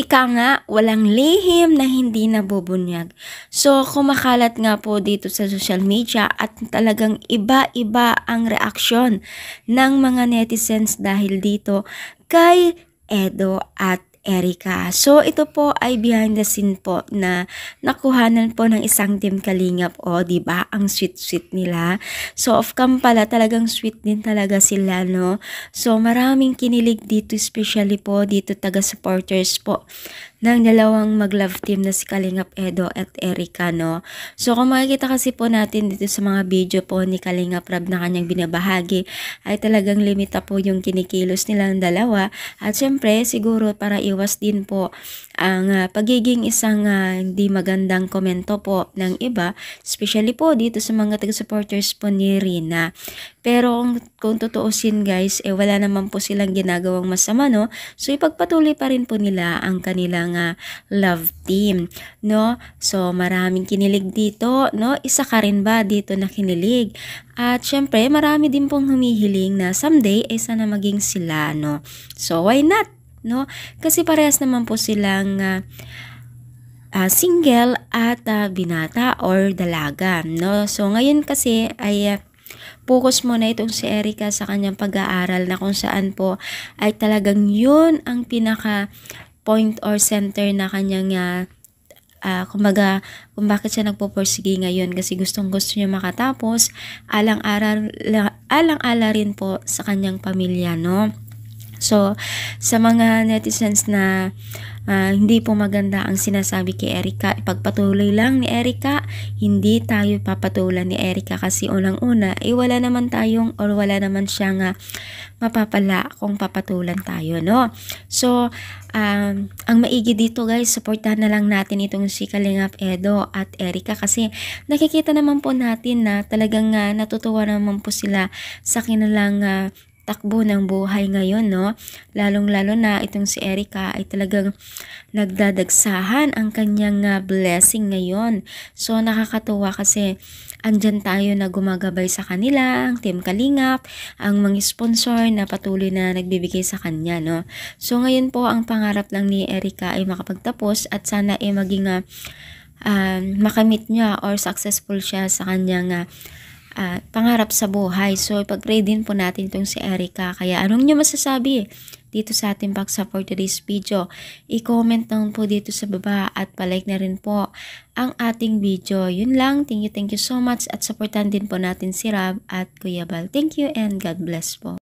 Ika nga, walang lihim na hindi nabubunyag. So, kumakalat nga po dito sa social media at talagang iba-iba ang reaksyon ng mga netizens dahil dito kay Edo at Erica. So, ito po ay behind the scene po na nakuhanan po ng isang Team Kalingap. O, di ba? Ang sweet-sweet nila. So, off cam pala, talagang sweet din talaga sila, no? So, maraming kinilig dito, especially po dito taga-supporters po ng dalawang mag-love team na si Kalingap Edo at Erica, no? So, kung makikita kasi po natin dito sa mga video po ni Kalingap Rab na kanyang binabahagi, ay talagang limita po yung kinikilos nilang dalawa. At syempre, siguro para iwas din po ang pagiging isang hindi magandang komento po ng iba, especially po dito sa mga taga-supporters po ni Rina. Pero kung tutuusin guys, wala naman po silang ginagawang masama, no? So, ipagpatuloy pa rin po nila ang kanilang love team, no? So, maraming kinilig dito, no? Isa ka rin ba dito na kinilig? At syempre, marami din pong humihiling na someday ay sana maging sila, no? So, why not? No? Kasi parehas naman po silang single at binata or dalaga, no? So, ngayon kasi ay focus muna itong si Erica sa kanyang pag-aaral na kung saan po ay talagang yun ang pinaka point or center na kanyang kumbaga kung bakit siya nagpupursige ngayon kasi gusto niya makatapos, alang-ala rin po sa kanyang pamilya, no? So, sa mga netizens na hindi po maganda ang sinasabi kay Erica, ipagpatuloy lang ni Erica, hindi tayo papatulan ni Erica kasi unang-una, wala naman tayong or wala naman siyang mapapala kung papatulan tayo, no? So, ang maigi dito guys, supportahan na lang natin itong si Kalingap Edo at Erica kasi nakikita naman po natin na talagang natutuwa naman po sila sa kanilang takbo ng buhay ngayon, no? Lalong-lalo na itong si Erica ay talagang nagdadagsahan ang kanyang blessing ngayon. So, nakakatuwa kasi andyan tayo na gumagabay sa kanila, ang Team Kalingap, ang mga sponsor na patuloy na nagbibigay sa kanya, no? So, ngayon po, ang pangarap lang ni Erica ay makapagtapos at sana ay maging makamit niya or successful siya sa kanyang pangarap sa buhay. So, ipag-pray din po natin itong si Erica. Kaya, anong nyo masasabi dito sa ating pag-support today's video? I-comment lang po dito sa baba at palike na rin po ang ating video. Yun lang. Thank you so much at supportan din po natin si Rab at Kuya Bal. Thank you and God bless po.